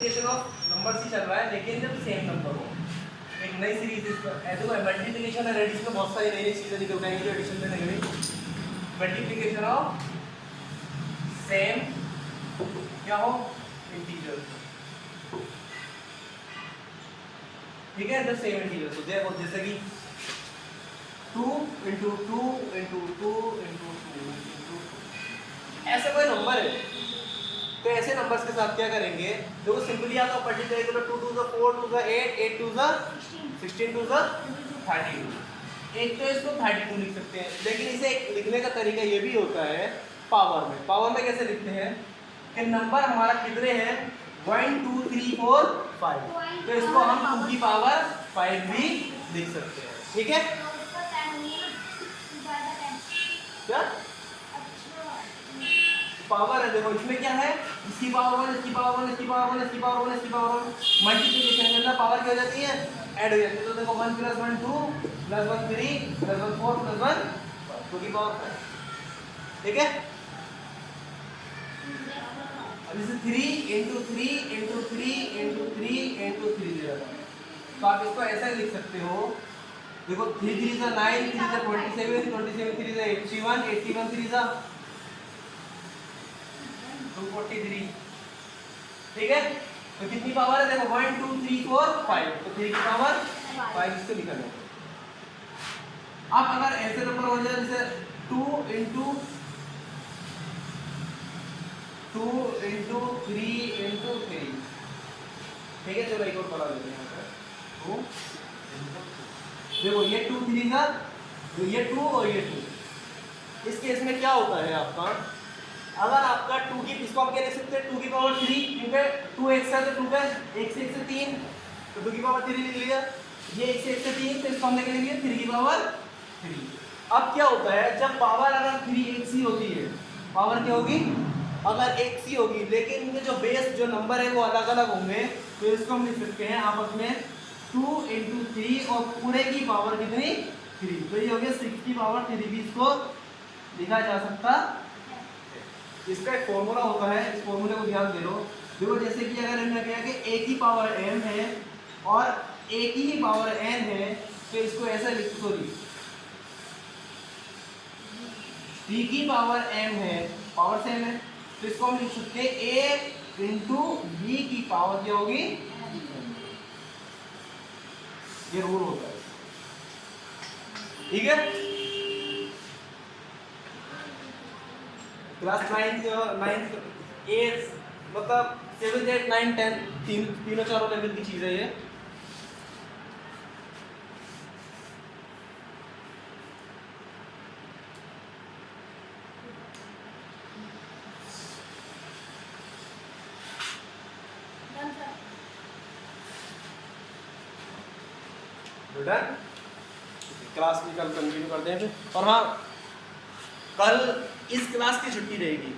Of number ही चल रहा है, लेकिन जब सेम नंबर हो एक नई सीरीज ऐसे मल्टीप्लिकेशन है रेडिस में बहुत सारी नई चीजें निकल आएंगी जो एडिशन में नहीं मल्टीप्लिकेशन ऑफ सेम क्या हो इंटीजर, ठीक है, जब सेम इंटीजर तो देखो जैसे कि 2 इंटू 2 इंटू 2 इंटू 2 ऐसे कोई नंबर है तो ऐसे नंबर्स के साथ क्या करेंगे, देखो सिंपली आप मल्टीप्लाई करो 2 2 4 2 8 8 2 16 2 32। एक तो इसको 32 लिख सकते हैं, लेकिन इसे लिखने का तरीका ये भी होता है पावर में। पावर में कैसे लिखते हैं कि नंबर हमारा कितने हैं 1 2 3 4 5, तो इसको हम 2 की पावर 5 भी लिख सकते हैं, ठीक है। क्या पावर है, देखो इसमें क्या है, इसकी पावर 1 इसकी पावर 1 इसकी पावर 1 इसकी पावर 1 इसकी पावर 1, मल्टीप्लिकेशन के अंदर पावर क्या हो जाती है, ऐड हो जाती है। तो देखो 1 + 1 2 + 1 3 + 1 4 + 1 2 की पावर 5, ठीक है। अब इसे 3 × 3 × 3 × 3 × 3 दे रहा है, तो आप इसको ऐसा लिख सकते हो, देखो 3 3 9 3 27 27 3 81 81 3 243, ठीक है। तो कितनी पावर है देखो 1 2 3 4 5, तो 3 की पावर 5 इसको लिखा जाएगा। अब अगर ऐसे नंबर हो जाए जैसे 2 × 2 × 3 × 3, ठीक है। चलो एक और बड़ा लेते हैं यहाँ पे 2, देखो ये 2 3 का, ये 2 और ये 2। इस केस में क्या होता है आपका, अगर आपका 2 की, इसको हम क्या लिख सकते हैं 2 की पावर 3, क्योंकि 2 एक से तो 2 का 1 से 1 से 3, तो 2 की पावर 3 लिख लिया। ये 1 से 1 से 3, तो इसको हम लिख लेंगे 3 की पावर 3। अब क्या होता है जब पावर अगर 3 एक सी होती है, पावर क्या होगी अगर एक सी होगी, लेकिन इनके जो बेस जो नंबर है वो अलग अलग होंगे, तो इसको हम लिख सकते हैं आपस में 2 × 3 और पूरे की पावर कितनी 3, तो ये हो गया 6 की पावर 3 भी इसको लिखा जा सकता। इसका एक फॉर्मूला होता है, इस फॉर्मूले को ध्यान दे लो। देखो जैसे कि अगर हमने कहा कि a की पावर m है और a की ही पावर n है, तो इसको ऐसा लिख, सॉरी b की पावर m है, पावर सेम है, तो इसको हम लिख सकते हैं a × b की पावर क्या होगी, ये रूल होता है, ठीक है। क्लास 9 8 मतलब 7 8 9 10 तीनों चारों लेवल की चीज है ये। डन, क्लास भी कल कंटिन्यू करते हैं फिर। और हाँ, कल इस क्लास की छुट्टी रहेगी।